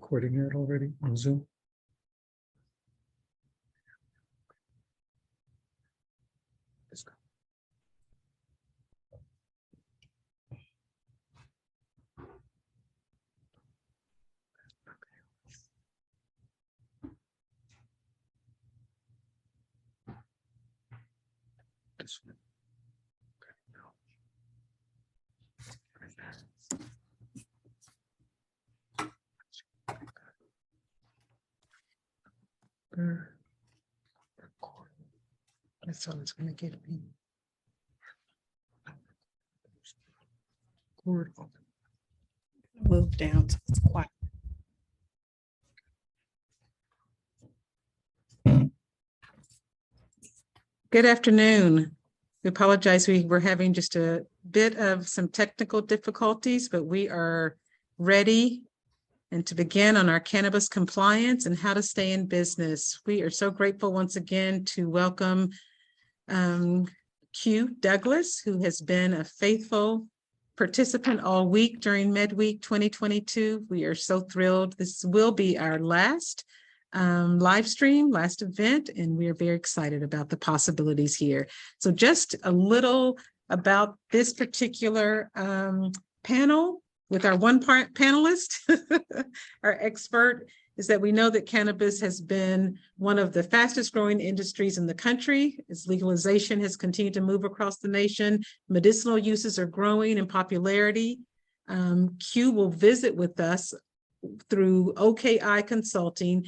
recording it already on Zoom? Let's go. This one. That's all it's going to get me. Move down so it's quiet. Good afternoon. We apologize. We were having just a bit of some technical difficulties, but we are ready and to begin on our cannabis compliance and how to stay in business. We are so grateful once again to welcome Q Douglas, who has been a faithful participant all week during MedWeek 2022. We are so thrilled. This will be our last live stream, last event, and we are very excited about the possibilities here. So just a little about this particular panel with our one panelist, our expert, is that we know that cannabis has been one of the fastest growing industries in the country. As legalization has continued to move across the nation, medicinal uses are growing in popularity. Q will visit with us through OKI Consulting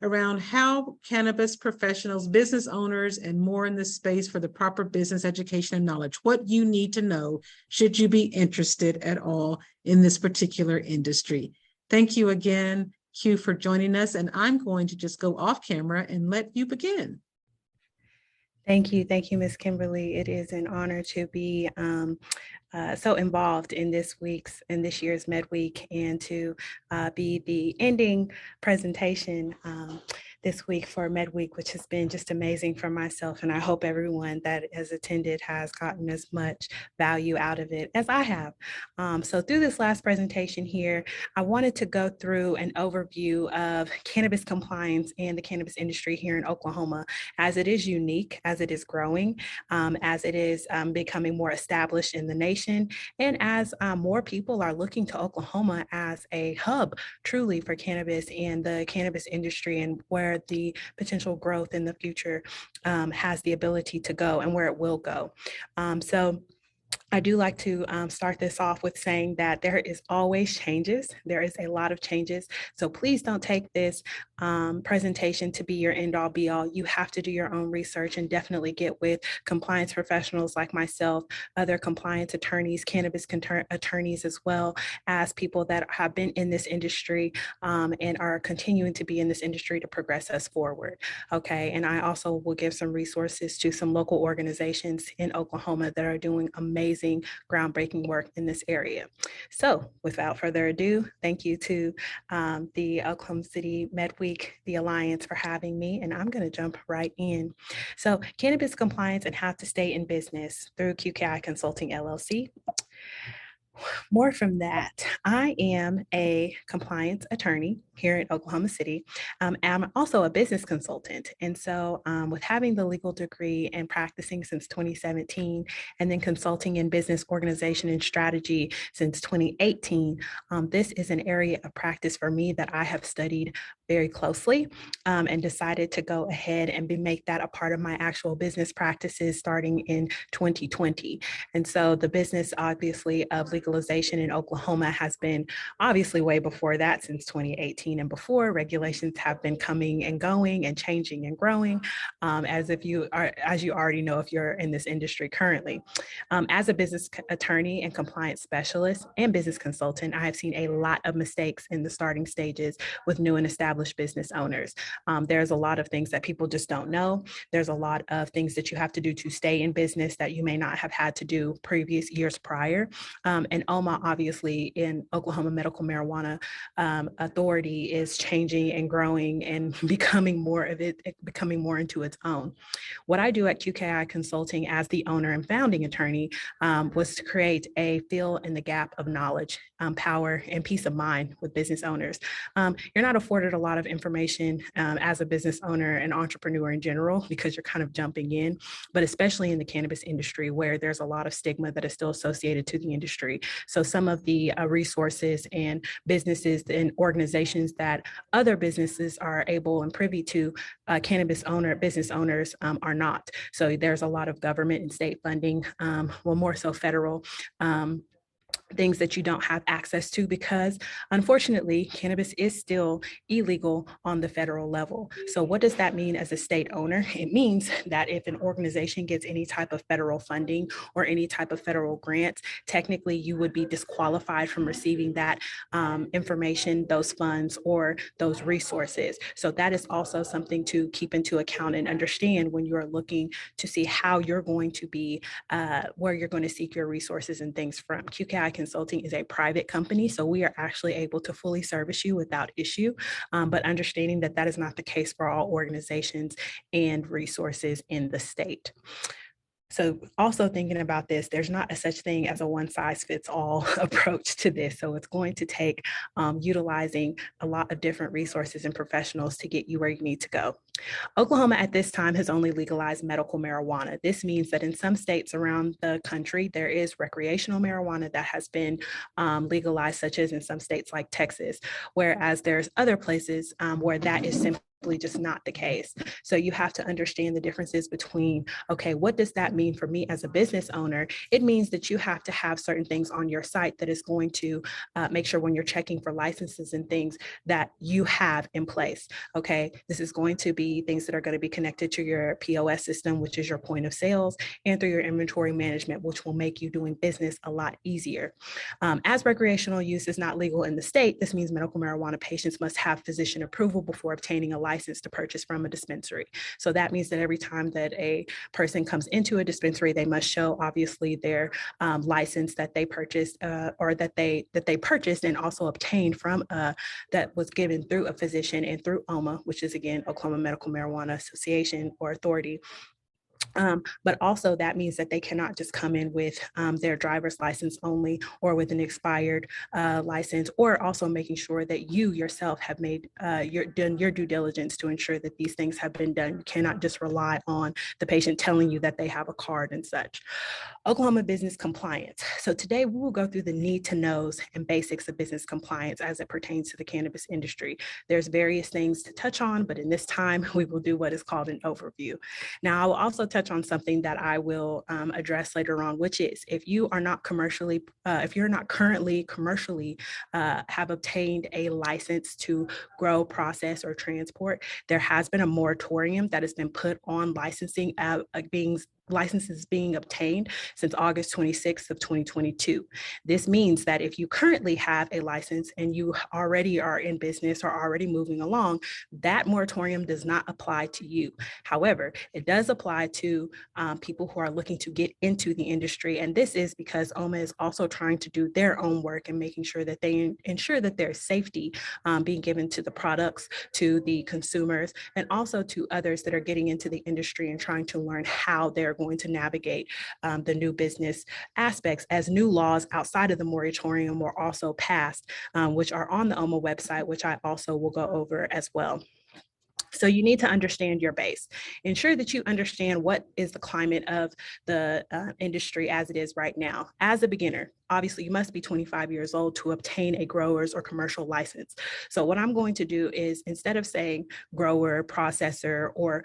around how cannabis professionals, business owners, and more in this space for the proper business education and knowledge, what you need to know should you be interested at all in this particular industry. Thank you again, Q, for joining us, and I'm going to just go off camera and let you begin. Thank you, Ms. Kimberly. It is an honor to be so involved in this year's MedWeek and to be the ending presentation this week for MedWeek, which has been just amazing for myself. And I hope everyone that has attended has gotten as much value out of it as I have. So through this last presentation here, I wanted to go through an overview of cannabis compliance and the cannabis industry here in Oklahoma, as it is unique, as it is growing, as it is becoming more established in the nation, and as more people are looking to Oklahoma as a hub truly for cannabis and the cannabis industry, and where the potential growth in the future has the ability to go and where it will go. So I do like to start this off with saying that there is always changes. There is a lot of changes. So please don't take this presentation to be your end all be all. You have to do your own research and definitely get with compliance professionals like myself, other compliance attorneys, cannabis attorneys, as well as people that have been in this industry and are continuing to be in this industry to progress us forward. Okay. And I also will give some resources to some local organizations in Oklahoma that are doing amazing groundbreaking work in this area. So without further ado, thank you to the Oklahoma City MedWeek, the Alliance, for having me, and I'm going to jump right in. So cannabis compliance and how to stay in business through QKI Consulting LLC. More from that, I am a compliance attorney here in Oklahoma City. I'm also a business consultant. And so with having the legal degree and practicing since 2017, and then consulting in business organization and strategy since 2018, this is an area of practice for me that I have studied very closely and decided to go ahead and make that a part of my actual business practices starting in 2020. And so the business, obviously, of legalization in Oklahoma has been obviously way before that, since 2018 and before. Regulations have been coming and going and changing and growing, as you already know if you're in this industry currently. As a business attorney and compliance specialist and business consultant, I have seen a lot of mistakes in the starting stages with new and established business owners. There's a lot of things that people just don't know. There's a lot of things that you have to do to stay in business that you may not have had to do previous years prior. And OMA, obviously, in Oklahoma Medical Marijuana Authority, is changing and growing and becoming more into its own. What I do at QKI Consulting as the owner and founding attorney was to create a fill in the gap of knowledge power and peace of mind with business owners. You're not afforded a lot of information as a business owner and entrepreneur in general because you're kind of jumping in, but especially in the cannabis industry where there's a lot of stigma that is still associated to the industry. So some of the resources and businesses and organizations that other businesses are able and privy to, business owners are not. So there's a lot of government and state funding, well, more so federal things that you don't have access to because unfortunately, cannabis is still illegal on the federal level. So what does that mean as a state owner? It means that if an organization gets any type of federal funding or any type of federal grants, technically you would be disqualified from receiving that information, those funds, or those resources. So that is also something to keep into account and understand when you're looking to see how you're going to be, where you're going to seek your resources and things from. QKI Consulting is a private company, so we are actually able to fully service you without issue, but understanding that that is not the case for all organizations and resources in the state. So also thinking about this, there's not a such thing as a one size fits all approach to this. So it's going to take utilizing a lot of different resources and professionals to get you where you need to go. Oklahoma at this time has only legalized medical marijuana. This means that in some states around the country, there is recreational marijuana that has been legalized, such as in some states like Texas, whereas there's other places where that is simply just not the case. So you have to understand the differences between, okay, what does that mean for me as a business owner? It means that you have to have certain things on your site that is going to make sure when you're checking for licenses and things that you have in place. Okay, this is going to be things that are going to be connected to your POS system, which is your point of sales, and through your inventory management, which will make you doing business a lot easier. As recreational use is not legal in the state, this means medical marijuana patients must have physician approval before obtaining a license to purchase from a dispensary. So that means that every time that a person comes into a dispensary, they must show obviously their license that they purchased or that they purchased and also obtained from that was given through a physician and through OMA, which is again Oklahoma Medical Marijuana Association or Authority. But also that means that they cannot just come in with their driver's license only or with an expired license, or also making sure that you yourself have made done your due diligence to ensure that these things have been done. You cannot just rely on the patient telling you that they have a card and such. Oklahoma business compliance. So today we will go through the need to knows and basics of business compliance as it pertains to the cannabis industry. There's various things to touch on, but in this time we will do what is called an overview. Now I will also touch on something that I will address later on, which is if you are not commercially, if you're not currently commercially have obtained a license to grow, process, or transport, there has been a moratorium that has been put on licensing licenses being obtained since August 26th of 2022. This means that if you currently have a license and you already are in business or already moving along, that moratorium does not apply to you. However, it does apply to people who are looking to get into the industry. And this is because OMA is also trying to do their own work and making sure that they ensure that there's safety being given to the products, to the consumers, and also to others that are getting into the industry and trying to learn how they're going to navigate the new business aspects as new laws outside of the moratorium were also passed, which are on the OMA website, which I also will go over as well. So you need to understand your base. Ensure that you understand what is the climate of the industry as it is right now. As a beginner, obviously you must be 25 years old to obtain a grower's or commercial license. So what I'm going to do is instead of saying grower, processor, or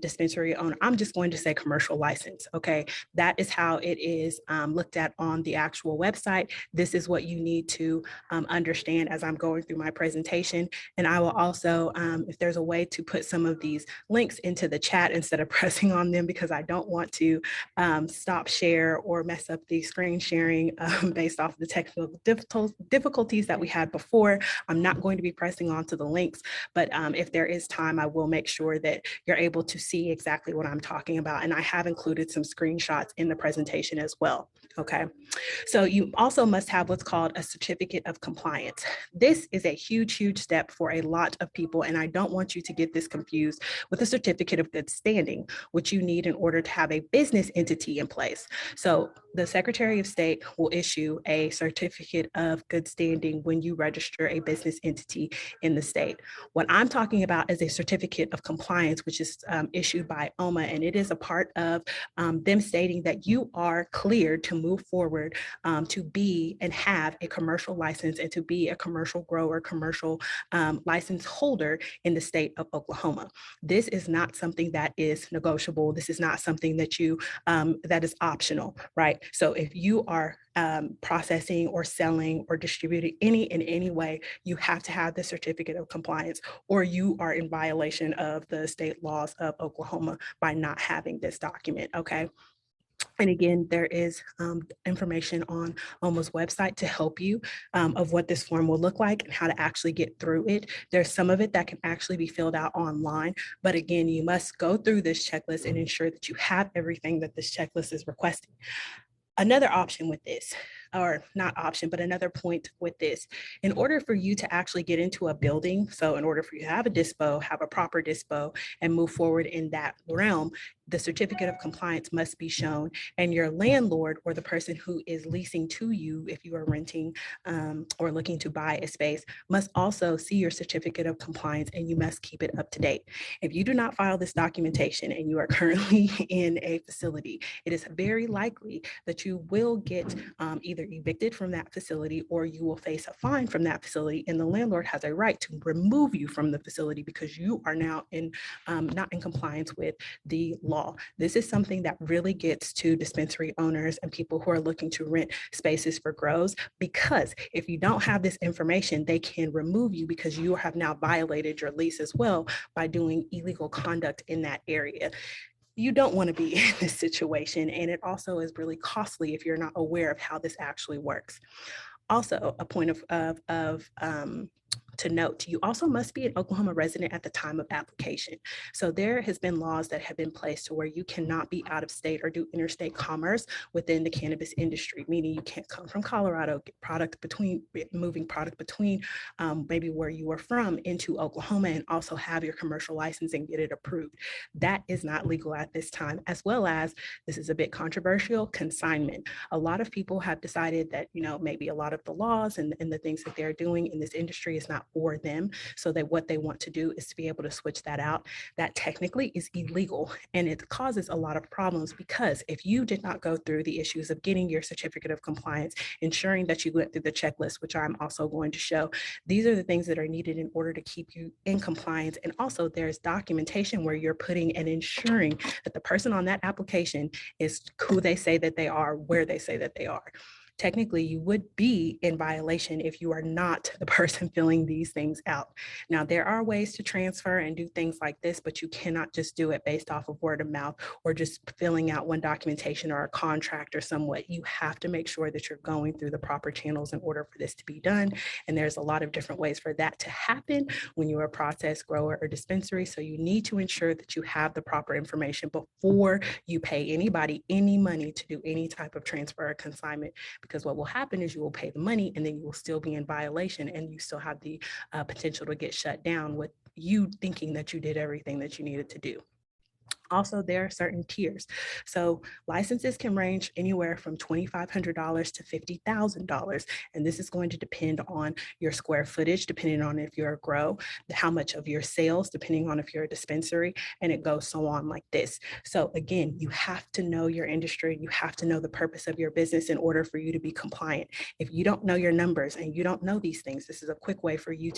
dispensary owner, I'm just going to say commercial license, okay? That is how it is looked at on the actual website. This is what you need to understand as I'm going through my presentation. And I will also, if there's a way to put some of these links into the chat instead of pressing on them, because I don't want to stop share or mess up the screen sharing based off of the technical difficulties that we had before. I'm not going to be pressing onto the links, but if there is time, I will make sure that you're able to see exactly what I'm talking about. And I have included some screenshots in the presentation as well. Okay, so you also must have what's called a certificate of compliance. This is a huge, huge step for a lot of people, and I don't want you to get this confused with a certificate of good standing, which you need in order to have a business entity in place. So the Secretary of State will issue issue a certificate of good standing when you register a business entity in the state. What I'm talking about is a certificate of compliance, which is issued by OMA, and it is a part of them stating that you are cleared to move forward to be and have a commercial license and to be a commercial grower, commercial license holder in the state of Oklahoma. This is not something that is negotiable. This is not something that you that is optional, right? So if you are processing or selling or distributing in any way, you have to have the certificate of compliance, or you are in violation of the state laws of Oklahoma by not having this document, okay? And again, there is information on OMA's website to help you of what this form will look like and how to actually get through it. There's some of it that can actually be filled out online, but again, you must go through this checklist and ensure that you have everything that this checklist is requesting. Another option with this, or not option, but another point with this, in order for you to actually get into a building, so in order for you to have a dispo, have a proper dispo, and move forward in that realm, the certificate of compliance must be shown, and your landlord or the person who is leasing to you, if you are renting or looking to buy a space, must also see your certificate of compliance, and you must keep it up to date. If you do not file this documentation and you are currently in a facility, it is very likely that you will get either evicted from that facility or you will face a fine from that facility, and the landlord has a right to remove you from the facility because you are now not in compliance with the law. This is something that really gets to dispensary owners and people who are looking to rent spaces for grows, because if you don't have this information, they can remove you because you have now violated your lease as well by doing illegal conduct in that area. You don't want to be in this situation, and it also is really costly if you're not aware of how this actually works. Also, a point to note, you also must be an Oklahoma resident at the time of application. So there has been laws that have been placed to where you cannot be out of state or do interstate commerce within the cannabis industry, meaning you can't come from Colorado, get moving product between maybe where you are from into Oklahoma and also have your commercial license and get it approved. That is not legal at this time, as well as, this is a bit controversial, consignment. A lot of people have decided that, maybe a lot of the laws and the things that they're doing in this industry is not for them. So that what they want to do is to be able to switch that out. That technically is illegal, and it causes a lot of problems because if you did not go through the issues of getting your certificate of compliance, ensuring that you went through the checklist, which I'm also going to show, these are the things that are needed in order to keep you in compliance. And also there's documentation where you're putting and ensuring that the person on that application is who they say that they are, where they say that they are. Technically, you would be in violation if you are not the person filling these things out. Now, there are ways to transfer and do things like this, but you cannot just do it based off of word of mouth or just filling out one documentation or a contract or somewhat. You have to make sure that you're going through the proper channels in order for this to be done. And there's a lot of different ways for that to happen when you're a process grower or dispensary. So you need to ensure that you have the proper information before you pay anybody any money to do any type of transfer or consignment. Because what will happen is you will pay the money and then you will still be in violation, and you still have the potential to get shut down with you thinking that you did everything that you needed to do. Also, there are certain tiers. So licenses can range anywhere from $2,500 to $50,000. And this is going to depend on your square footage, depending on if you're a grow, how much of your sales, depending on if you're a dispensary, and it goes so on like this. So again, you have to know your industry. You have to know the purpose of your business in order for you to be compliant. If you don't know your numbers and you don't know these things, this is a quick way for you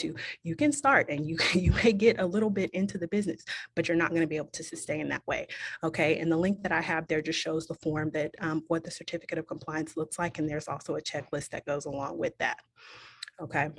can start and you may get a little bit into the business, but you're not going to be able to sustain that way. Okay. And the link that I have there just shows the form that what the certificate of compliance looks like. And there's also a checklist that goes along with that. Okay.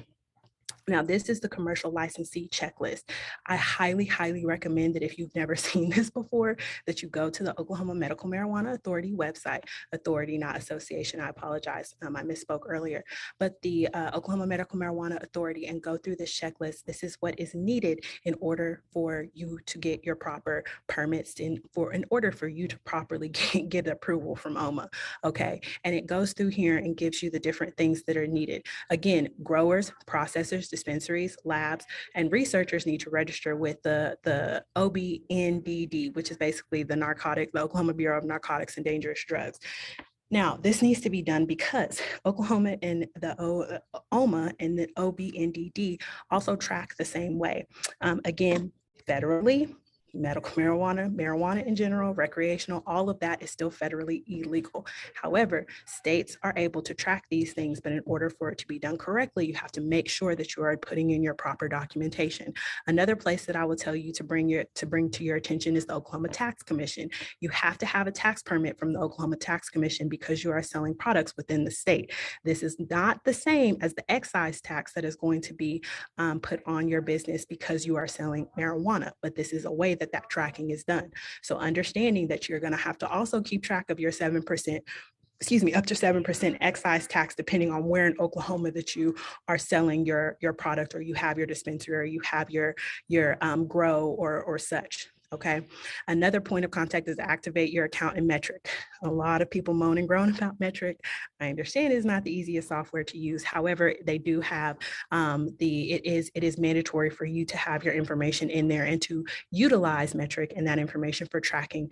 Now, this is the commercial licensee checklist. I highly, highly recommend that if you've never seen this before, that you go to the Oklahoma Medical Marijuana Authority website, authority, not association. I apologize. I misspoke earlier, but the Oklahoma Medical Marijuana Authority, and go through this checklist. This is what is needed in order for you to get your proper permits in order for you to properly get approval from OMA. Okay. And it goes through here and gives you the different things that are needed. Again, growers, processors, dispensaries, labs, and researchers need to register with the OBNDD, which is basically the Oklahoma Bureau of Narcotics and Dangerous Drugs. Now, this needs to be done because Oklahoma and the OMA and the OBNDD also track the same way. Again, federally, medical marijuana, marijuana in general, recreational, all of that is still federally illegal. However, states are able to track these things, but in order for it to be done correctly, you have to make sure that you are putting in your proper documentation. Another place that I will tell you to bring to your attention is the Oklahoma Tax Commission. You have to have a tax permit from the Oklahoma Tax Commission because you are selling products within the state. This is not the same as the excise tax that is going to be put on your business because you are selling marijuana, but this is a way that tracking is done. So understanding that you're going to have to also keep track of your 7%, up to 7% excise tax, depending on where in Oklahoma that you are selling your product, or you have your dispensary, or you have your grow or such. Okay. Another point of contact is to activate your account in Metric. A lot of people moan and groan about Metric. I understand it's not the easiest software to use. However, they do have it is mandatory for you to have your information in there and to utilize Metric and that information for tracking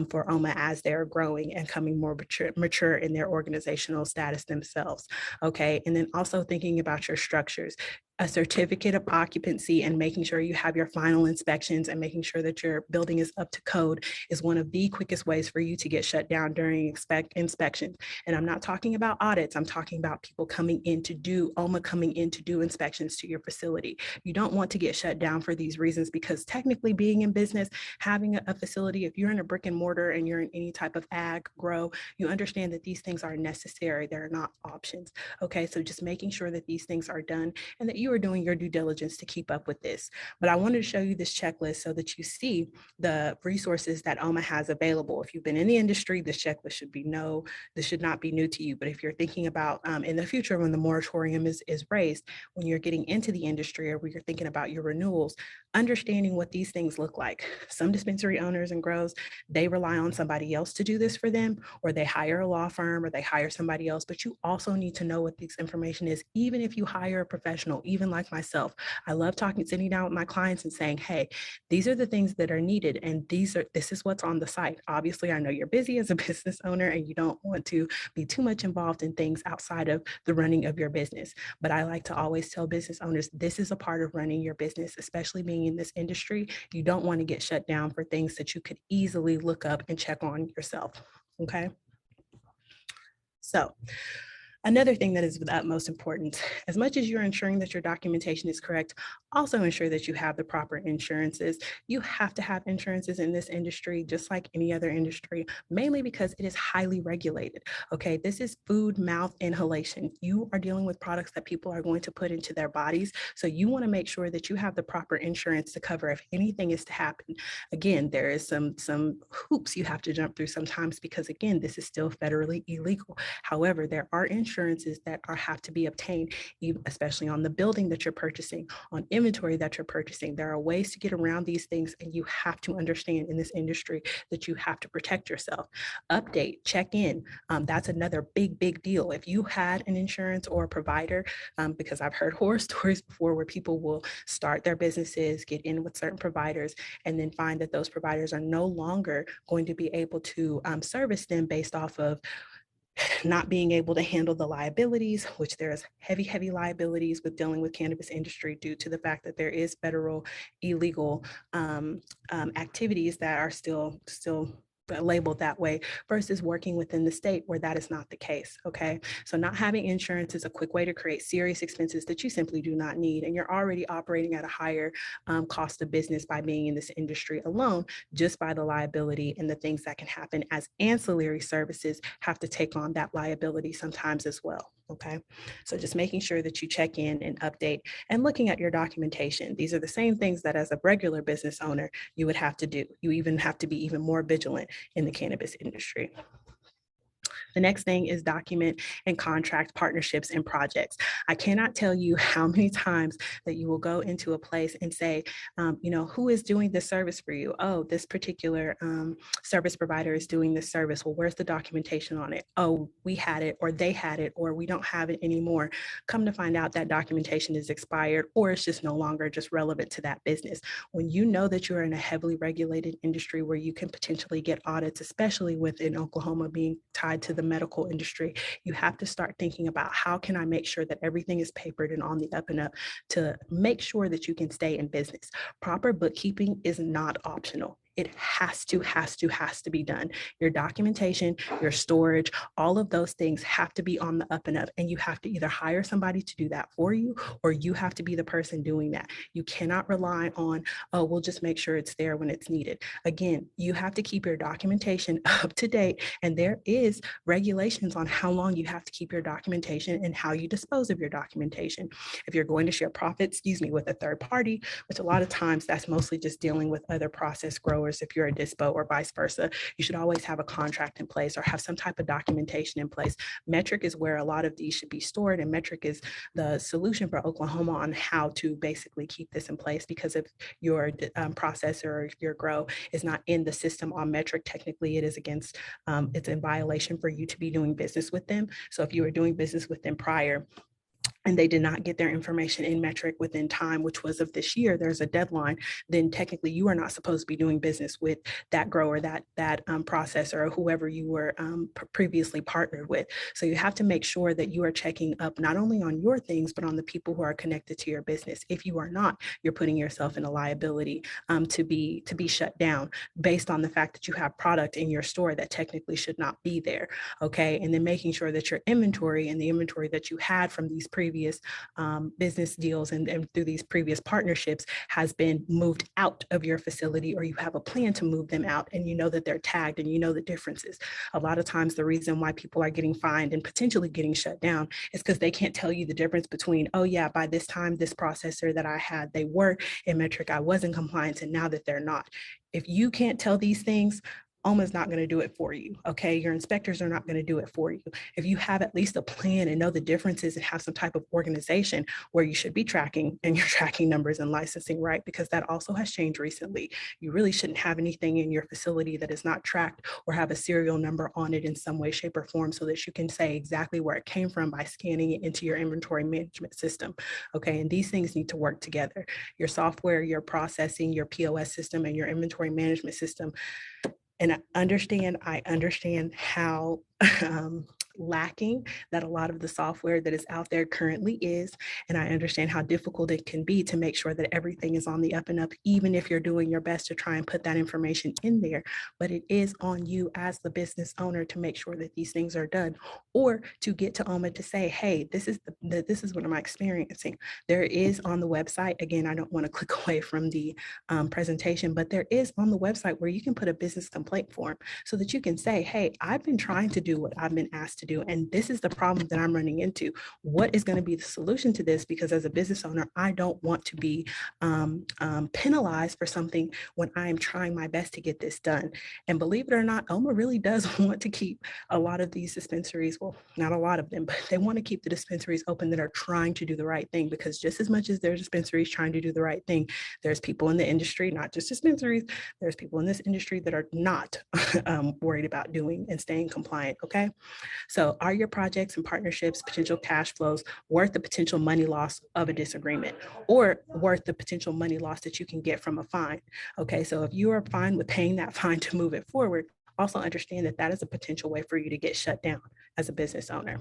for OMA as they're growing and coming more mature in their organizational status themselves. Okay. And then also thinking about your structures. A certificate of occupancy and making sure you have your final inspections and making sure that your building is up to code is one of the quickest ways for you to get shut down during inspections. And I'm not talking about audits. I'm talking about people coming in to do inspections to your facility. You don't want to get shut down for these reasons because technically being in business, having a facility, if you're in a brick and mortar and you're in any type of ag grow, you understand that these things are necessary. They're not options. Okay, so just making sure that these things are done and that you are doing your due diligence to keep up with this. But I wanted to show you this checklist so that you see the resources that OMA has available. If you've been in the industry, this checklist should not be new to you. But if you're thinking about in the future when the moratorium is raised, when you're getting into the industry or when you're thinking about your renewals, understanding what these things look like. Some dispensary owners and grows, they rely on somebody else to do this for them, or they hire a law firm or they hire somebody else. But you also need to know what this information is, even if you hire a professional, even like myself. I love sitting down with my clients and saying, hey, these are the things that are needed. And this is what's on the site. Obviously, I know you're busy as a business owner and you don't want to be too much involved in things outside of the running of your business. But I like to always tell business owners, this is a part of running your business, especially being in this industry. You don't want to get shut down for things that you could easily look up and check on yourself. Okay. So another thing that is of the utmost importance, as much as you're ensuring that your documentation is correct, also ensure that you have the proper insurances. You have to have insurances in this industry, just like any other industry, mainly because it is highly regulated. Okay, this is food, mouth inhalation. You are dealing with products that people are going to put into their bodies. So you want to make sure that you have the proper insurance to cover if anything is to happen. Again, there is some hoops you have to jump through sometimes because, again, this is still federally illegal. However, there are insurances that have to be obtained, especially on the building that you're purchasing, on inventory that you're purchasing. There are ways to get around these things, and you have to understand in this industry that you have to protect yourself. Update, check in. That's another big deal. If you had an insurance or a provider, because I've heard horror stories before where people will start their businesses, get in with certain providers, and then find that those providers are no longer going to be able to service them based off of not being able to handle the liabilities, which there's heavy liabilities with dealing with cannabis industry due to the fact that there is federal illegal activities that are still labeled that way versus working within the state where that is not the case. Okay, so not having insurance is a quick way to create serious expenses that you simply do not need, and you're already operating at a higher cost of business by being in this industry alone, just by the liability and the things that can happen as ancillary services have to take on that liability sometimes as well. Okay, so just making sure that you check in and update and looking at your documentation. These are the same things that as a regular business owner you would have to do. You even have to be even more vigilant in the cannabis industry. The next thing is document and contract partnerships and projects. I cannot tell you how many times that you will go into a place and say, who is doing this service for you? Oh, this particular service provider is doing this service. Well, where's the documentation on it? Oh, we had it, or they had it, or we don't have it anymore. Come to find out that documentation is expired, or it's just no longer just relevant to that business. When you know that you're in a heavily regulated industry where you can potentially get audits, especially within Oklahoma being tied to the medical industry, you have to start thinking about how can I make sure that everything is papered and on the up and up to make sure that you can stay in business. Proper bookkeeping is not optional. It has to be done. Your documentation, your storage, all of those things have to be on the up and up. And you have to either hire somebody to do that for you, or you have to be the person doing that. You cannot rely on, oh, we'll just make sure it's there when it's needed. Again, you have to keep your documentation up to date. And there is regulations on how long you have to keep your documentation and how you dispose of your documentation. If you're going to share profits, with a third party, which a lot of times that's mostly just dealing with other process growers. If you're a dispo or vice versa, you should always have a contract in place or have some type of documentation in place. Metric is where a lot of these should be stored, and Metric is the solution for Oklahoma on how to basically keep this in place, because if your processor or your grow is not in the system on Metric, technically it is against, it's in violation for you to be doing business with them. So if you were doing business with them prior, and they did not get their information in Metric within time, which was of this year, there's a deadline, then technically you are not supposed to be doing business with that grower, that processor, or whoever you were previously partnered with. So you have to make sure that you are checking up not only on your things, but on the people who are connected to your business. If you are not, you're putting yourself in a liability to be shut down based on the fact that you have product in your store that technically should not be there. Okay, and then making sure that your inventory and the inventory that you had from these previous business deals and through these previous partnerships has been moved out of your facility, or you have a plan to move them out, and you know that they're tagged and you know the differences. A lot of times the reason why people are getting fined and potentially getting shut down is because they can't tell you the difference between, oh yeah, by this time this processor that I had, they were in Metric, I was in compliance, and now that they're not. If you can't tell these things, OMA's not going to do it for you. Okay. Your inspectors are not going to do it for you. If you have at least a plan and know the differences and have some type of organization where you should be tracking and your tracking numbers and licensing, right? Because that also has changed recently. You really shouldn't have anything in your facility that is not tracked or have a serial number on it in some way, shape, or form, so that you can say exactly where it came from by scanning it into your inventory management system. Okay. And these things need to work together. Your software, your processing, your POS system, and your inventory management system. And I understand how lacking that a lot of the software that is out there currently is. And I understand how difficult it can be to make sure that everything is on the up and up, even if you're doing your best to try and put that information in there. But it is on you as the business owner to make sure that these things are done, or to get to OMA to say, hey, this is what I'm experiencing. There is on the website, again, I don't want to click away from the presentation, but there is on the website where you can put a business complaint form so that you can say, hey, I've been trying to do what I've been asked to do, and this is the problem that I'm running into. What is going to be the solution to this? Because as a business owner, I don't want to be penalized for something when I am trying my best to get this done. And believe it or not, OMA really does want to keep a lot of these dispensaries, well, not a lot of them, but they want to keep the dispensaries open that are trying to do the right thing, because just as much as there's dispensaries trying to do the right thing, there's people in the industry, not just dispensaries, there's people in this industry that are not worried about doing and staying compliant, okay? So are your projects and partnerships, potential cash flows worth the potential money loss of a disagreement, or worth the potential money loss that you can get from a fine? Okay, so if you are fine with paying that fine to move it forward, also understand that that is a potential way for you to get shut down as a business owner.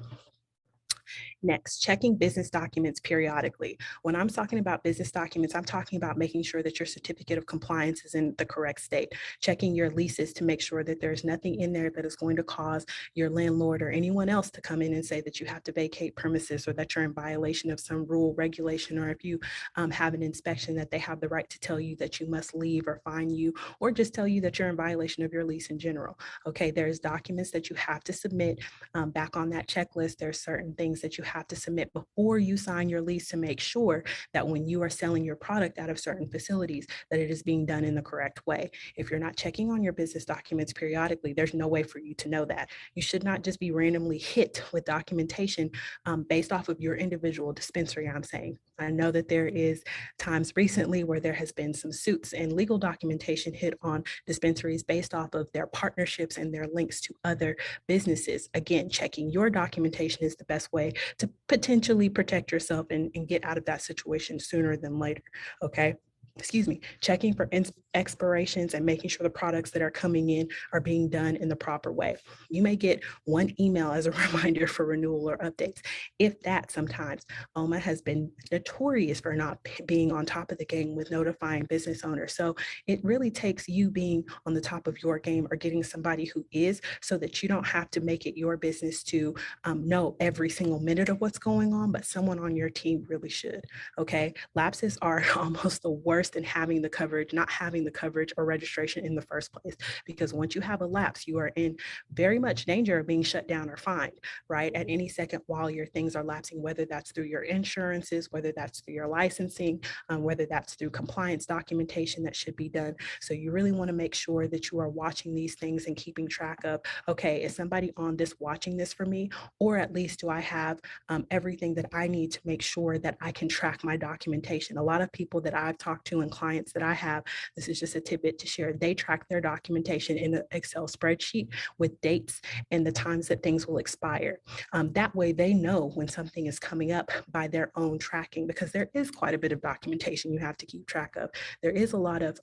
Next, checking business documents periodically. When I'm talking about business documents, I'm talking about making sure that your certificate of compliance is in the correct state, checking your leases to make sure that there's nothing in there that is going to cause your landlord or anyone else to come in and say that you have to vacate premises, or that you're in violation of some rule, regulation, or if you have an inspection, that they have the right to tell you that you must leave or fine you, or just tell you that you're in violation of your lease in general. Okay, there's documents that you have to submit back on that checklist. There's certain things that you have to submit before you sign your lease to make sure that when you are selling your product out of certain facilities, that it is being done in the correct way. If you're not checking on your business documents periodically, there's no way for you to know that. You should not just be randomly hit with documentation based off of your individual dispensary, I'm saying. I know that there is times recently where there has been some suits and legal documentation hit on dispensaries based off of their partnerships and their links to other businesses. Again, checking your documentation is the best way to potentially protect yourself and get out of that situation sooner than later, okay? checking for expirations and making sure the products that are coming in are being done in the proper way. You may get one email as a reminder for renewal or updates. If that, sometimes OMA has been notorious for not being on top of the game with notifying business owners. So it really takes you being on the top of your game or getting somebody who is, so that you don't have to make it your business to know every single minute of what's going on, but someone on your team really should. Okay. Lapses are almost the worst in having the coverage, not having the coverage or registration in the first place, because once you have a lapse, you are in very much danger of being shut down or fined, right? At any second while your things are lapsing, whether that's through your insurances, whether that's through your licensing, whether that's through compliance documentation that should be done. So you really want to make sure that you are watching these things and keeping track of, okay, is somebody on this watching this for me? Or at least do I have everything that I need to make sure that I can track my documentation? A lot of people that I've talked to and clients that I have, this is just a tidbit to share, they track their documentation in an Excel spreadsheet with dates and the times that things will expire. That way they know when something is coming up by their own tracking, because there is quite a bit of documentation you have to keep track of. There is a lot of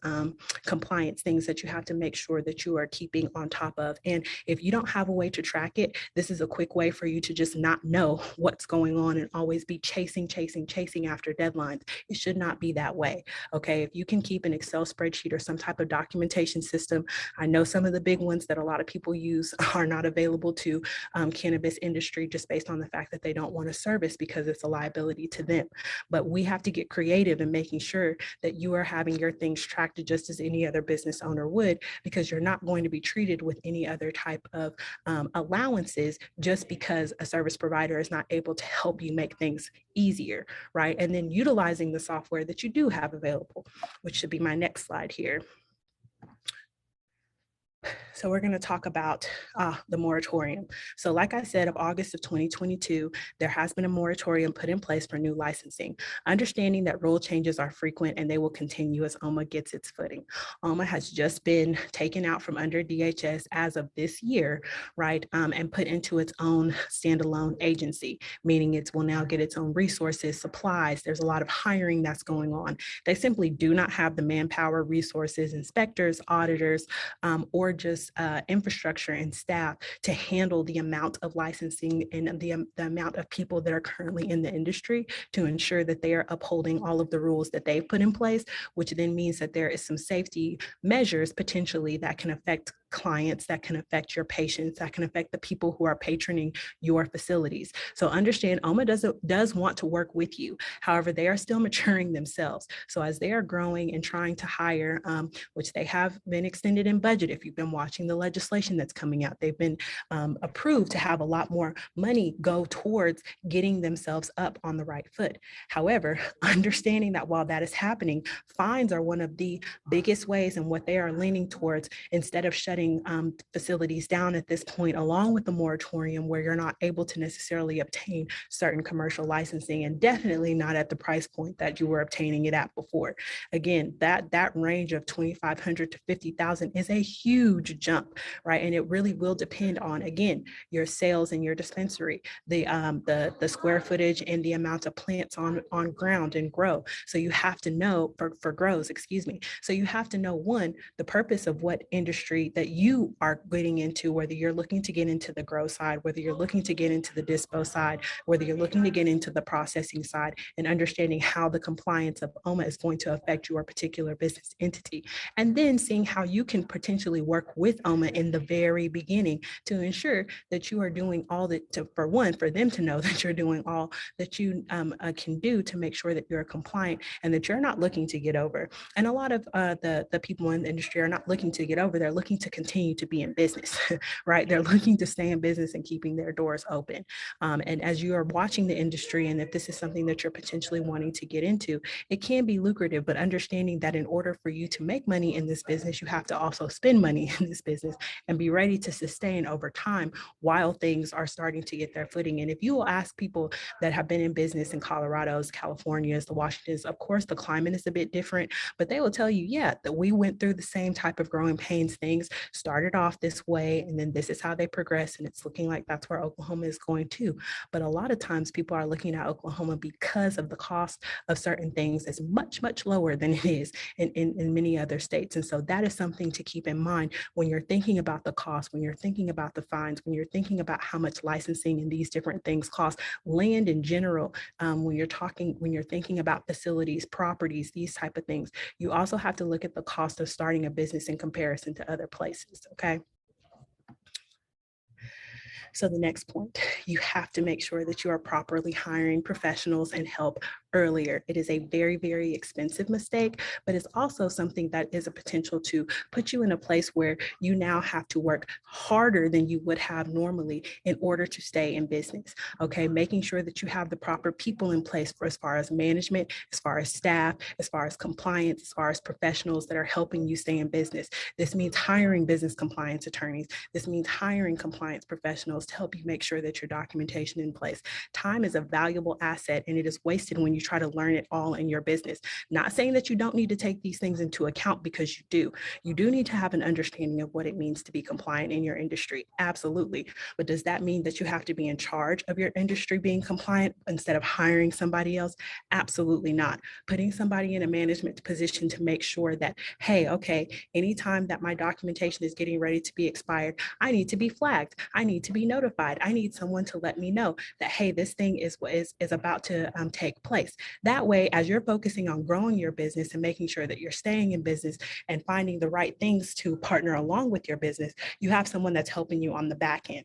compliance things that you have to make sure that you are keeping on top of. And if you don't have a way to track it, this is a quick way for you to just not know what's going on and always be chasing after deadlines. It should not be that way. Okay, if you can keep an Excel spreadsheet or some type of documentation system, I know some of the big ones that a lot of people use are not available to cannabis industry just based on the fact that they don't want to service because it's a liability to them. But we have to get creative in making sure that you are having your things tracked just as any other business owner would, because you're not going to be treated with any other type of allowances just because a service provider is not able to help you make things easier, right? And then utilizing the software that you do have available, which should be my next slide here. So we're going to talk about the moratorium. So like I said, of August of 2022, there has been a moratorium put in place for new licensing, understanding that rule changes are frequent and they will continue as OMA gets its footing. OMA has just been taken out from under DHS as of this year, right, and put into its own standalone agency, meaning it will now get its own resources, supplies. There's a lot of hiring that's going on. They simply do not have the manpower, resources, inspectors, auditors, or just infrastructure and staff to handle the amount of licensing and the amount of people that are currently in the industry to ensure that they are upholding all of the rules that they've put in place, which then means that there is some safety measures potentially that can affect clients, that can affect your patients, that can affect the people who are patroning your facilities. So understand OMA does want to work with you. However, they are still maturing themselves. So as they are growing and trying to hire, which they have been extended in budget. If you've been watching the legislation that's coming out, they've been approved to have a lot more money go towards getting themselves up on the right foot. However, understanding that while that is happening, fines are one of the biggest ways and what they are leaning towards, instead of shutting facilities down at this point, along with the moratorium where you're not able to necessarily obtain certain commercial licensing, and definitely not at the price point that you were obtaining it at before. Again, that range of 2,500 to 50,000 is a huge jump, right? And it really will depend on, again, your sales and your dispensary, the square footage and the amount of plants on ground and grow. So you have to know for grows, excuse me. So you have to know, one, the purpose of what industry that you are getting into, whether you're looking to get into the grow side, whether you're looking to get into the dispo side, whether you're looking to get into the processing side, and understanding how the compliance of OMA is going to affect your particular business entity. And then seeing how you can potentially work with OMA in the very beginning to ensure that you are doing all that, for one, for them to know that you're doing all that you can do to make sure that you're compliant and that you're not looking to get over. And a lot of the people in the industry are not looking to get over, they're looking to continue to be in business, right? They're looking to stay in business and keeping their doors open. And as you are watching the industry, and if this is something that you're potentially wanting to get into, it can be lucrative, but understanding that in order for you to make money in this business, you have to also spend money in this business and be ready to sustain over time while things are starting to get their footing. And if you will ask people that have been in business in Colorado's, California's, the Washington's, of course, the climate is a bit different, but they will tell you, yeah, that we went through the same type of growing pains things. started off this way, and then this is how they progress, and it's looking like that's where Oklahoma is going to. But a lot of times people are looking at Oklahoma because of the cost of certain things is much, much lower than it is in many other states. And so that is something to keep in mind when you're thinking about the cost, when you're thinking about the fines, when you're thinking about how much licensing and these different things cost, land in general, when you're thinking about facilities, properties, these type of things. You also have to look at the cost of starting a business in comparison to other places, okay? So the next point, you have to make sure that you are properly hiring professionals and help earlier. It is a very, very expensive mistake, but it's also something that is a potential to put you in a place where you now have to work harder than you would have normally in order to stay in business. Okay, making sure that you have the proper people in place for as far as management, as far as staff, as far as compliance, as far as professionals that are helping you stay in business. This means hiring business compliance attorneys. This means hiring compliance professionals to help you make sure that your documentation in place. Time is a valuable asset, and it is wasted when you try to learn it all in your business. Not saying that you don't need to take these things into account, because you do. You do need to have an understanding of what it means to be compliant in your industry. Absolutely. But does that mean that you have to be in charge of your industry being compliant instead of hiring somebody else? Absolutely not. Putting somebody in a management position to make sure that, hey, okay, anytime that my documentation is getting ready to be expired, I need to be flagged. I need to be notified. I need someone to let me know that, hey, this thing is about to take place. That way, as you're focusing on growing your business and making sure that you're staying in business and finding the right things to partner along with your business, you have someone that's helping you on the back end.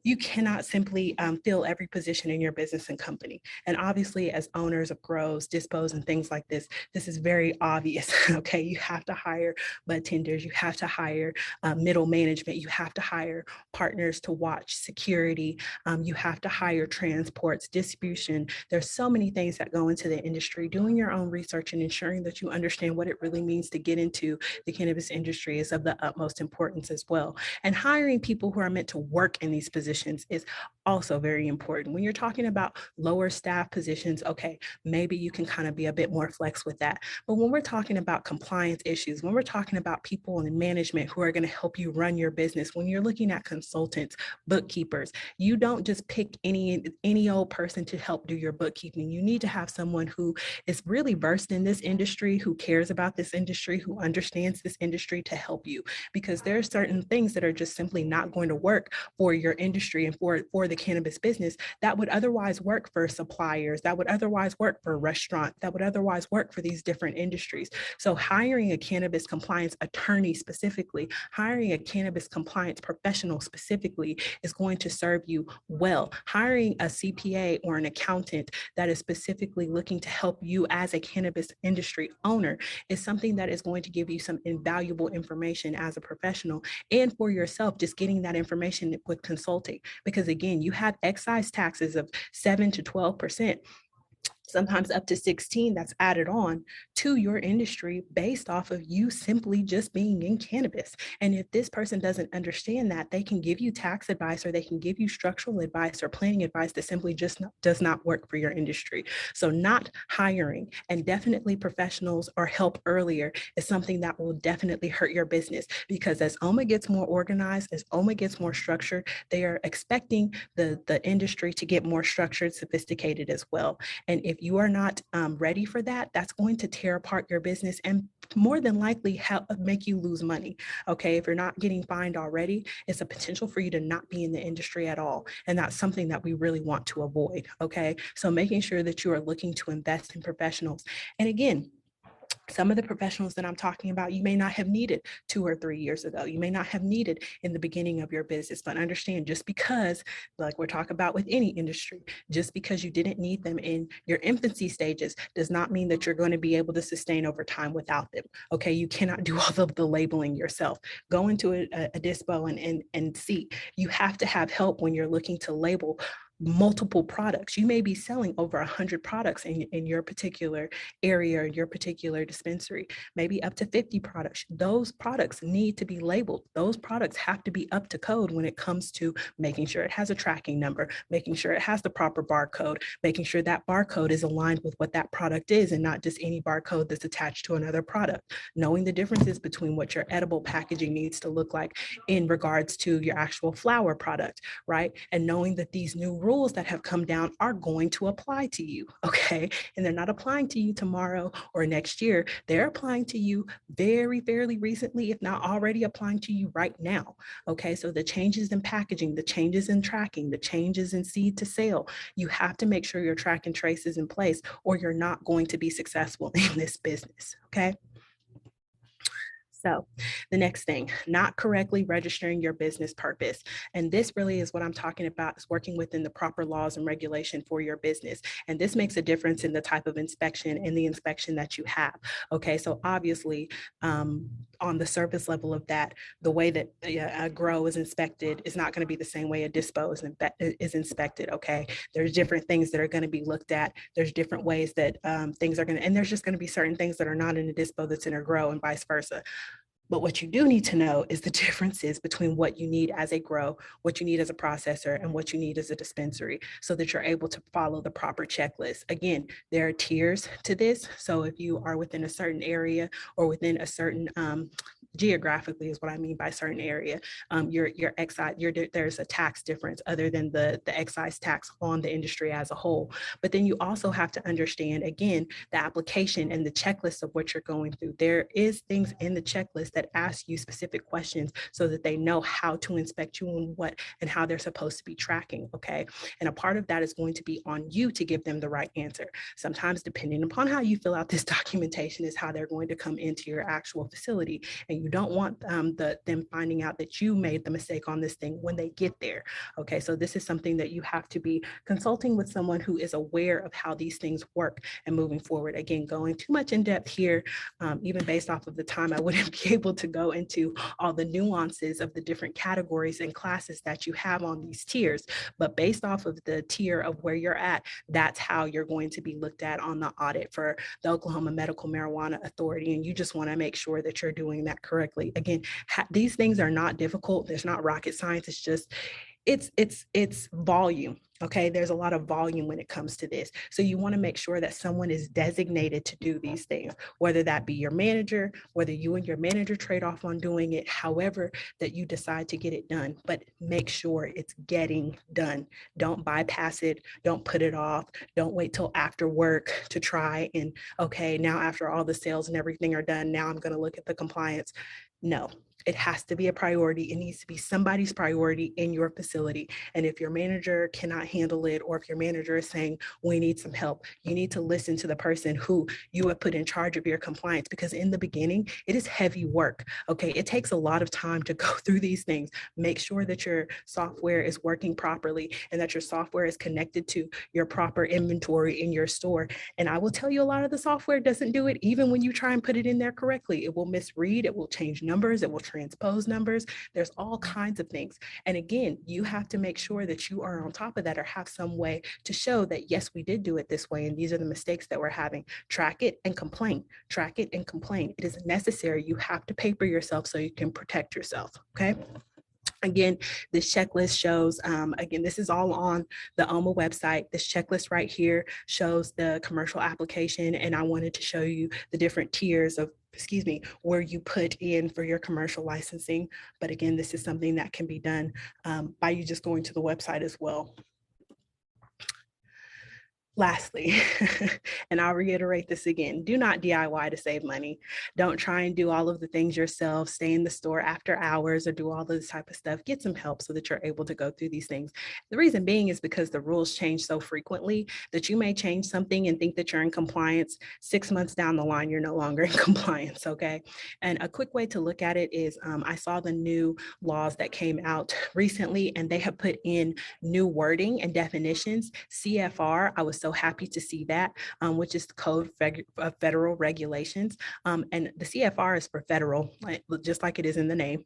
You cannot simply fill every position in your business and company. And obviously, as owners of grows, dispos, and things like this is very obvious, okay? You have to hire bud tenders, you have to hire middle management, you have to hire partners to watch security, you have to hire transports, distribution. There's so many things that go into the industry. Doing your own research and ensuring that you understand what it really means to get into the cannabis industry is of the utmost importance as well. And hiring people who are meant to work in these positions is also very important. When you're talking about lower staff positions, okay, maybe you can kind of be a bit more flex with that. But when we're talking about compliance issues, when we're talking about people in management who are going to help you run your business, when you're looking at consultants, bookkeepers, you don't just pick any old person to help do your bookkeeping. You need to have someone who is really versed in this industry, who cares about this industry, who understands this industry to help you, because there are certain things that are just simply not going to work for your industry and for the cannabis business that would otherwise work for suppliers, that would otherwise work for restaurants, that would otherwise work for these different industries. So hiring a cannabis compliance attorney specifically, hiring a cannabis compliance professional specifically is going to serve you well. Hiring a CPA or an accountant that is specifically looking to help you as a cannabis industry owner is something that is going to give you some invaluable information as a professional, and for yourself, just getting that information with consulting. Because again, you have excise taxes of 7 to 12%. Sometimes up to 16 that's added on to your industry based off of you simply just being in cannabis. And if this person doesn't understand that, they can give you tax advice, or they can give you structural advice or planning advice that simply just does not work for your industry. So not hiring, and definitely professionals or help earlier, is something that will definitely hurt your business, because as OMA gets more organized, as OMA gets more structured, they are expecting the industry to get more structured, sophisticated as well. And if you are not ready for that, that's going to tear apart your business and more than likely make you lose money. Okay, if you're not getting fined already, it's a potential for you to not be in the industry at all. And that's something that we really want to avoid. Okay, so making sure that you are looking to invest in professionals. And again, some of the professionals that I'm talking about, you may not have needed 2 or 3 years ago. You may not have needed in the beginning of your business, but understand, just because, like we're talking about with any industry, just because you didn't need them in your infancy stages does not mean that you're going to be able to sustain over time without them. Okay, you cannot do all of the labeling yourself. Go into a dispo and see. You have to have help when you're looking to label multiple products. You may be selling over 100 products in your particular area or your particular dispensary, maybe up to 50 products. Those products need to be labeled. Those products have to be up to code when it comes to making sure it has a tracking number, making sure it has the proper barcode, making sure that barcode is aligned with what that product is and not just any barcode that's attached to another product. Knowing the differences between what your edible packaging needs to look like in regards to your actual flower product, right? And knowing that these new rules that have come down are going to apply to you, okay? And they're not applying to you tomorrow or next year. They're applying to you very, fairly recently, if not already applying to you right now, okay? So the changes in packaging, the changes in tracking, the changes in seed to sale, you have to make sure your track and trace is in place or you're not going to be successful in this business, okay? So the next thing, not correctly registering your business purpose. And this really is what I'm talking about, is working within the proper laws and regulation for your business. And this makes a difference in the type of inspection and the inspection that you have. Okay, so obviously on the surface level of that, the way that a grow is inspected is not going to be the same way a dispo is inspected. Okay, there's different things that are going to be looked at. There's different ways that things are going to, and there's just going to be certain things that are not in a dispo that's in a grow and vice versa. But what you do need to know is the differences between what you need as a grow, what you need as a processor, and what you need as a dispensary so that you're able to follow the proper checklist. Again, there are tiers to this. So if you are within a certain area or within a certain geographically is what I mean by certain area, your excise, there's a tax difference other than the excise tax on the industry as a whole. But then you also have to understand, again, the application and the checklist of what you're going through. There is things in the checklist that ask you specific questions so that they know how to inspect you and what and how they're supposed to be tracking, okay? And a part of that is going to be on you to give them the right answer. Sometimes, depending upon how you fill out this documentation, is how they're going to come into your actual facility. And you don't want them finding out that you made the mistake on this thing when they get there, okay? So this is something that you have to be consulting with someone who is aware of how these things work and moving forward. Again, going too much in depth here, even based off of the time, I wouldn't be able to go into all the nuances of the different categories and classes that you have on these tiers. But based off of the tier of where you're at, that's how you're going to be looked at on the audit for the Oklahoma Medical Marijuana Authority. And you just want to make sure that you're doing that correctly. Again, these things are not difficult. There's not rocket science. It's just, it's volume. Okay, there's a lot of volume when it comes to this. So you want to make sure that someone is designated to do these things, whether that be your manager, whether you and your manager trade off on doing it, however that you decide to get it done, but make sure it's getting done. Don't bypass it. Don't put it off. Don't wait till after work to try and, okay, now after all the sales and everything are done, now I'm going to look at the compliance. No, it has to be a priority. It needs to be somebody's priority in your facility. And if your manager cannot handle it, or if your manager is saying, we need some help, you need to listen to the person who you have put in charge of your compliance, because in the beginning, it is heavy work. Okay, it takes a lot of time to go through these things. Make sure that your software is working properly and that your software is connected to your proper inventory in your store. And I will tell you, a lot of the software doesn't do it even when you try and put it in there correctly. It will misread, it will change numbers, it will transpose numbers. There's all kinds of things. And again, you have to make sure that you are on top of that or have some way to show that, yes, we did do it this way. And these are the mistakes that we're having. Track it and complain. Track it and complain. It is necessary. You have to paper yourself so you can protect yourself. Okay. Again, this checklist shows, again, this is all on the OMA website. This checklist right here shows the commercial application. And I wanted to show you the different tiers of, where you put in for your commercial licensing. But again, this is something that can be done by you just going to the website as well. Lastly, and I'll reiterate this again, do not DIY to save money. Don't try and do all of the things yourself, stay in the store after hours or do all this type of stuff. Get some help so that you're able to go through these things. The reason being is because the rules change so frequently that you may change something and think that you're in compliance. 6 months down the line, you're no longer in compliance, okay? And a quick way to look at it is I saw the new laws that came out recently, and they have put in new wording and definitions. CFR, I was so happy to see that, which is the Code of Federal Regulations. And the CFR is for federal, just like it is in the name,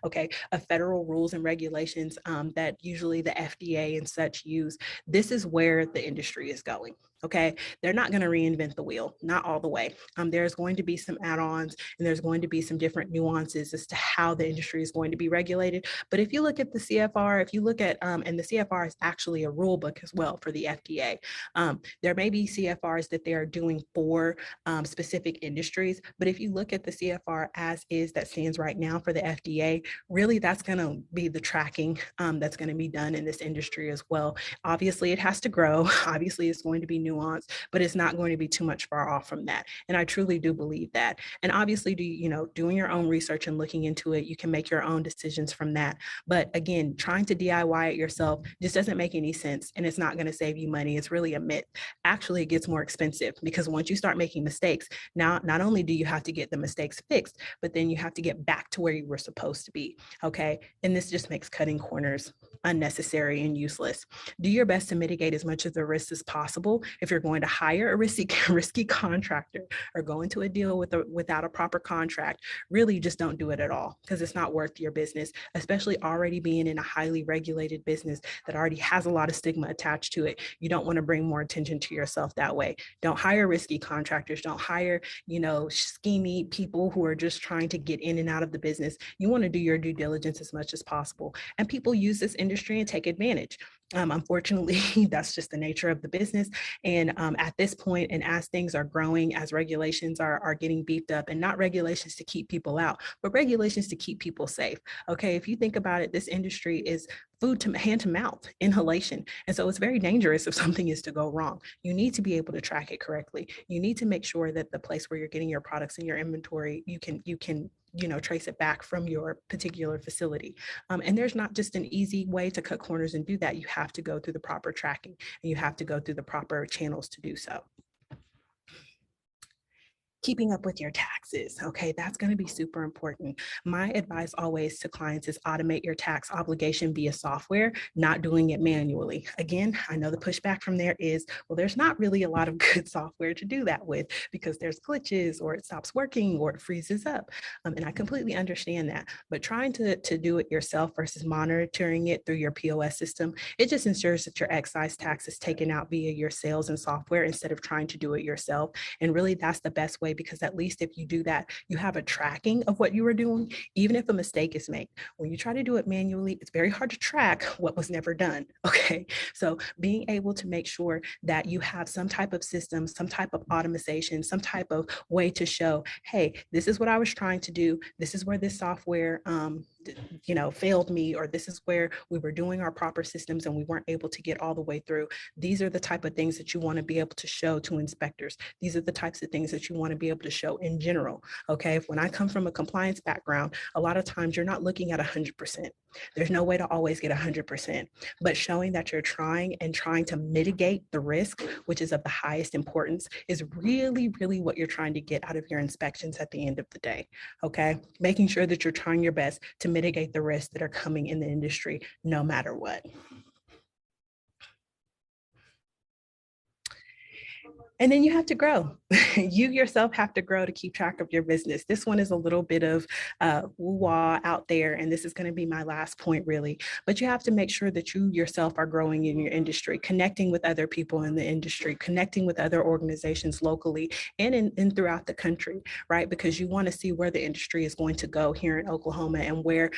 okay, of federal rules and regulations that usually the FDA and such use. This is where the industry is going. Okay, they're not going to reinvent the wheel, not all the way. There's going to be some add-ons and there's going to be some different nuances as to how the industry is going to be regulated. But if you look at the CFR, if you look at, and the CFR is actually a rule book as well for the FDA. There may be CFRs that they are doing for specific industries, but if you look at the CFR as is that stands right now for the FDA, really that's going to be the tracking that's going to be done in this industry as well. Obviously, it has to grow. Obviously, it's going to be nuanced, but it's not going to be too much far off from that. And I truly do believe that. And obviously, doing your own research and looking into it, you can make your own decisions from that. But again, trying to DIY it yourself just doesn't make any sense, and it's not going to save you money. It's really a myth. Actually, it gets more expensive because once you start making mistakes, now not only do you have to get the mistakes fixed, but then you have to get back to where you were supposed to be. Okay. And this just makes cutting corners unnecessary and useless. Do your best to mitigate as much of the risk as possible. If you're going to hire a risky contractor or go into a deal without a proper contract, really just don't do it at all, because it's not worth your business, especially already being in a highly regulated business that already has a lot of stigma attached to it. You don't want to bring more attention to yourself that way. Don't hire risky contractors. Don't hire, schemy people who are just trying to get in and out of the business. You want to do your due diligence as much as possible. And people use this industry and take advantage. Unfortunately, that's just the nature of the business. And at this point, and as things are growing, as regulations are getting beefed up, and not regulations to keep people out, but regulations to keep people safe. Okay, if you think about it, this industry is food to hand to mouth inhalation. And so it's very dangerous if something is to go wrong. You need to be able to track it correctly. You need to make sure that the place where you're getting your products and your inventory, you can trace it back from your particular facility. And there's not just an easy way to cut corners and do that. You have to go through the proper tracking, and you have to go through the proper channels to do so. Keeping up with your taxes. Okay, that's going to be super important. My advice always to clients is automate your tax obligation via software, not doing it manually. Again, I know the pushback from there is, well, there's not really a lot of good software to do that with because there's glitches, or it stops working, or it freezes up. And I completely understand that. But trying to do it yourself versus monitoring it through your POS system, it just ensures that your excise tax is taken out via your sales and software instead of trying to do it yourself. And really, that's the best way, because at least if you do that, you have a tracking of what you were doing, even if a mistake is made. When you try to do it manually, it's very hard to track what was never done. Okay. So being able to make sure that you have some type of system, some type of automation, some type of way to show, hey, this is what I was trying to do. This is where this software failed me, or this is where we were doing our proper systems and we weren't able to get all the way through. These are the type of things that you want to be able to show to inspectors. These are the types of things that you want to be able to show in general. Okay. When I come from a compliance background, a lot of times you're not looking at 100%. There's no way to always get 100%, but showing that you're trying to mitigate the risk, which is of the highest importance, is really, really what you're trying to get out of your inspections at the end of the day. Okay. Making sure that you're trying your best to mitigate the risks that are coming in the industry, no matter what. And then you have to grow. You yourself have to grow to keep track of your business. This one is a little bit of woo-wah out there, and this is going to be my last point, really. But you have to make sure that you yourself are growing in your industry, connecting with other people in the industry, connecting with other organizations locally and throughout the country, right? Because you want to see where the industry is going to go here in Oklahoma, and where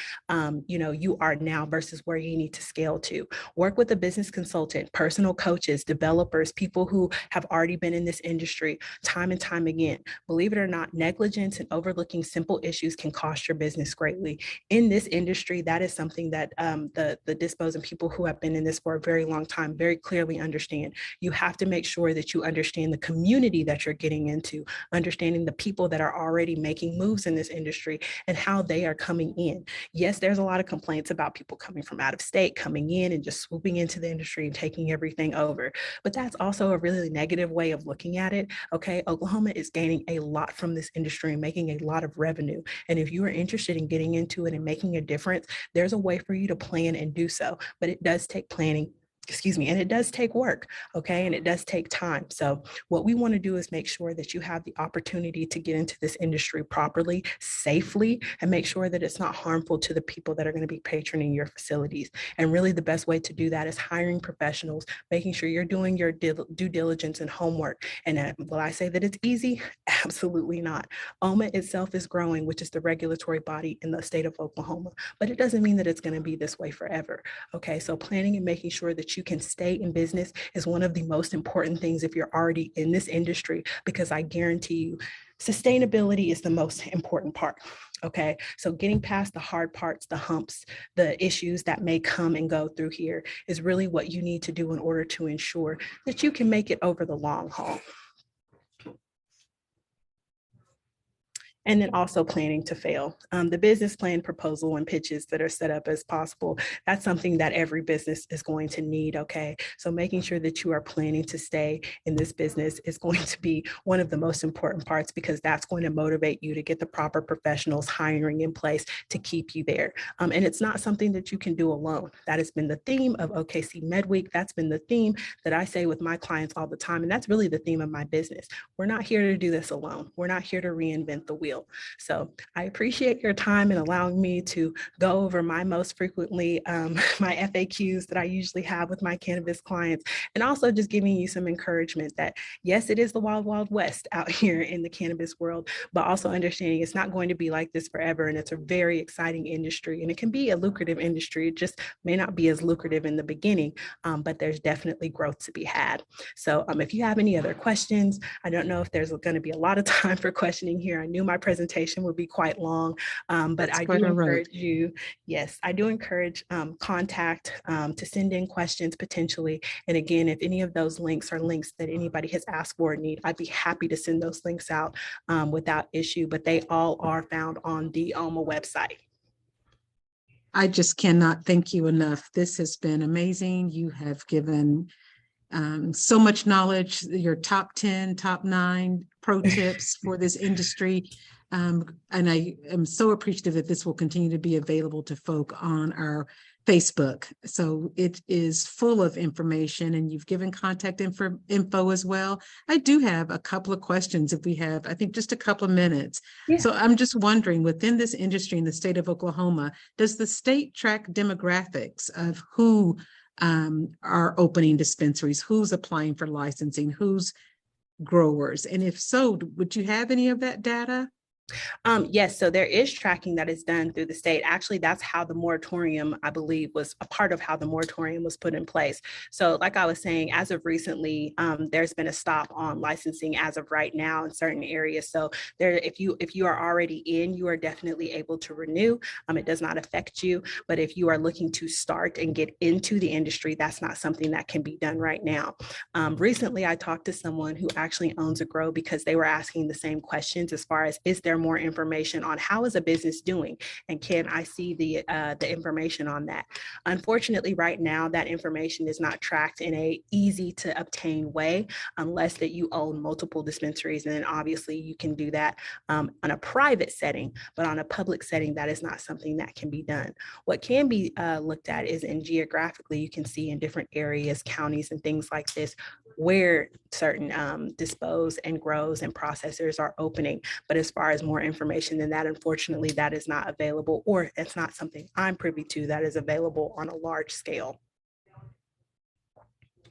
you are now versus where you need to scale to. Work with a business consultant, personal coaches, developers, people who have already been in this industry time and time again. Believe it or not, negligence and overlooking simple issues can cost your business greatly. In this industry, that is something that the dispos and people who have been in this for a very long time very clearly understand. You have to make sure that you understand the community that you're getting into, understanding the people that are already making moves in this industry and how they are coming in. Yes, there's a lot of complaints about people coming from out of state, coming in and just swooping into the industry and taking everything over. But that's also a really negative way of looking at it. Okay, Oklahoma is gaining a lot from this industry and making a lot of revenue. And if you are interested in getting into it and making a difference, there's a way for you to plan and do so. But it does take planning. excuse me, and it does take work, okay, and it does take time. So what we want to do is make sure that you have the opportunity to get into this industry properly, safely, and make sure that it's not harmful to the people that are going to be patroning your facilities. And really the best way to do that is hiring professionals, making sure you're doing your due diligence and homework. And will I say that it's easy? Absolutely not. OMA itself is growing, which is the regulatory body in the state of Oklahoma, but it doesn't mean that it's going to be this way forever. Okay, so planning and making sure that you can stay in business is one of the most important things if you're already in this industry, because I guarantee you, sustainability is the most important part. Okay, so getting past the hard parts, the humps, the issues that may come and go through here is really what you need to do in order to ensure that you can make it over the long haul. And then also planning to fail. The business plan proposal and pitches that are set up as possible, that's something that every business is going to need, okay? So making sure that you are planning to stay in this business is going to be one of the most important parts, because that's going to motivate you to get the proper professionals hiring in place to keep you there. And it's not something that you can do alone. That has been the theme of OKC Medweek. That's been the theme that I say with my clients all the time. And that's really the theme of my business. We're not here to do this alone. We're not here to reinvent the wheel. So I appreciate your time and allowing me to go over my most frequently, my FAQs that I usually have with my cannabis clients, and also just giving you some encouragement that yes, it is the wild, wild west out here in the cannabis world, but also understanding it's not going to be like this forever. And it's a very exciting industry, and it can be a lucrative industry. It just may not be as lucrative in the beginning, but there's definitely growth to be had. So if you have any other questions, I don't know if there's going to be a lot of time for questioning here. I knew my presentation would be quite long, but I do encourage you, yes, I do encourage contact to send in questions potentially. And again, if any of those links are links that anybody has asked for or need, I'd be happy to send those links out without issue, but they all are found on the OMA website. I just cannot thank you enough. This has been amazing. You have given so much knowledge, your top 10, top 9 pro tips for this industry. And I am so appreciative that this will continue to be available to folk on our Facebook. So it is full of information, and you've given contact info as well. I do have a couple of questions if we have, I think, just a couple of minutes. Yeah. So I'm just wondering, within this industry in the state of Oklahoma, does the state track demographics of who are opening dispensaries, who's applying for licensing, who's growers? And if so, would you have any of that data? Yes, so there is tracking that is done through the state. Actually, that's how the moratorium, I believe, was a part of how the moratorium was put in place. So like I was saying, as of recently, there's been a stop on licensing as of right now in certain areas. So there, if you are already in, you are definitely able to renew. It does not affect you. But if you are looking to start and get into the industry, that's not something that can be done right now. Recently, I talked to someone who actually owns a grow, because they were asking the same questions as far as, is there more information on how is a business doing, and can I see the information on that? Unfortunately, right now that information is not tracked in a easy to obtain way, unless that you own multiple dispensaries, and then obviously you can do that on a private setting. But on a public setting, that is not something that can be done. What can be looked at is, in geographically, you can see in different areas, counties, and things like this, where certain dispose and grows and processors are opening. But as far as more information than that, unfortunately, that is not available, or it's not something I'm privy to that is available on a large scale.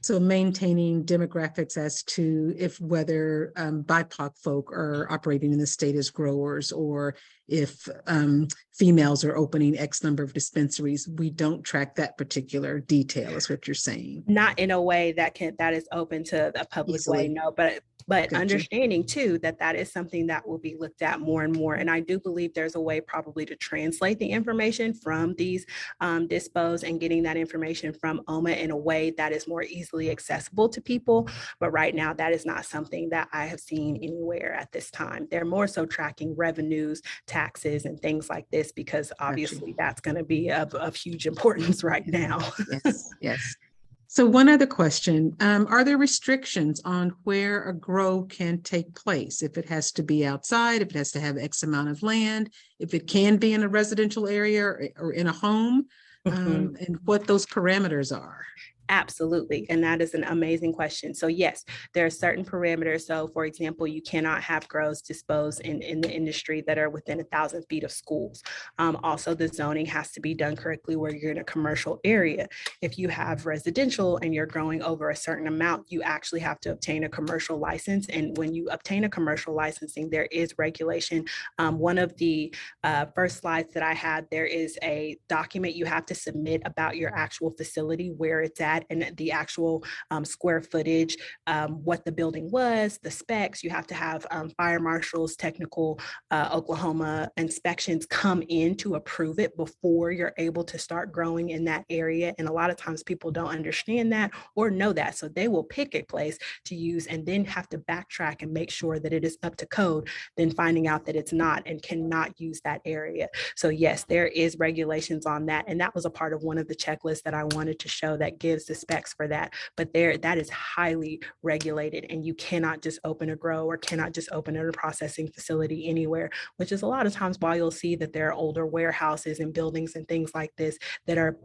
So maintaining demographics as to if whether BIPOC folk are operating in the state as growers, or if females are opening X number of dispensaries, we don't track that particular detail, is what you're saying. Not in a way that is open to the public way, no, but gotcha. Understanding too that is something that will be looked at more and more. And I do believe there's a way probably to translate the information from these dispos and getting that information from OMA in a way that is more easily accessible to people. But right now, that is not something that I have seen anywhere at this time. They're more so tracking revenues, taxes, and things like this, because obviously that's going to be of huge importance right now. Yes, yes. So one other question, are there restrictions on where a grow can take place? If it has to be outside, if it has to have X amount of land, if it can be in a residential area or in a home, and what those parameters are? Absolutely. And that is an amazing question. So yes, there are certain parameters. So for example, you cannot have grows disposed in the industry that are within 1,000 feet of schools. Also, the zoning has to be done correctly where you're in a commercial area. If you have residential and you're growing over a certain amount, you actually have to obtain a commercial license. And when you obtain a commercial licensing, there is regulation. One of the first slides that I had, there is a document you have to submit about your actual facility, where it's at, and the actual square footage, what the building was, the specs. You have to have fire marshals, technical Oklahoma inspections come in to approve it before you're able to start growing in that area. And a lot of times people don't understand that or know that. So they will pick a place to use and then have to backtrack and make sure that it is up to code, then finding out that it's not and cannot use that area. So yes, there is regulations on that. And that was a part of one of the checklists that I wanted to show that gives the specs for that. But that is highly regulated, and you cannot just open a grow or cannot just open a processing facility anywhere, which is a lot of times why you'll see that there are older warehouses and buildings and things like this that are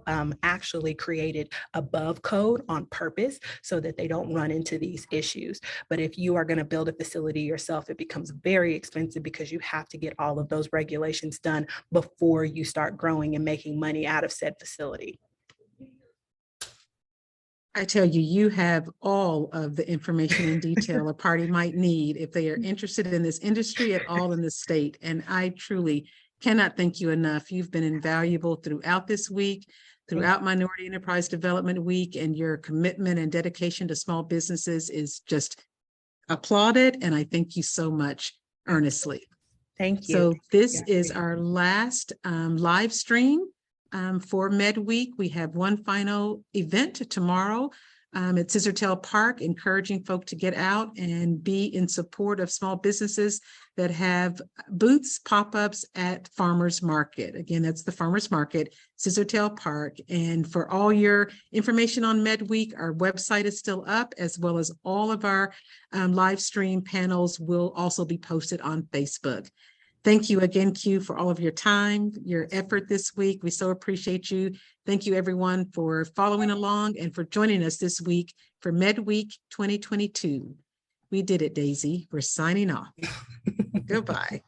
actually created above code on purpose so that they don't run into these issues. But if you are going to build a facility yourself, it becomes very expensive because you have to get all of those regulations done before you start growing and making money out of said facility. I tell you, you have all of the information in detail a party might need if they are interested in this industry at all in the state. And I truly cannot thank you enough. You've been invaluable throughout this week, throughout Minority Enterprise Development Week, and your commitment and dedication to small businesses is just applauded. And I thank you so much, earnestly. Thank you. So this is our last live stream for Med Week. We have one final event tomorrow at Scissortail Park, encouraging folk to get out and be in support of small businesses that have booths, pop-ups at Farmers Market. Again, that's the Farmers Market, Scissortail Park. And for all your information on Med Week, our website is still up, as well as all of our live stream panels will also be posted on Facebook. Thank you again, Q, for all of your time, your effort this week. We so appreciate you. Thank you, everyone, for following along and for joining us this week for Med Week 2022. We did it, Daisy. We're signing off. Goodbye.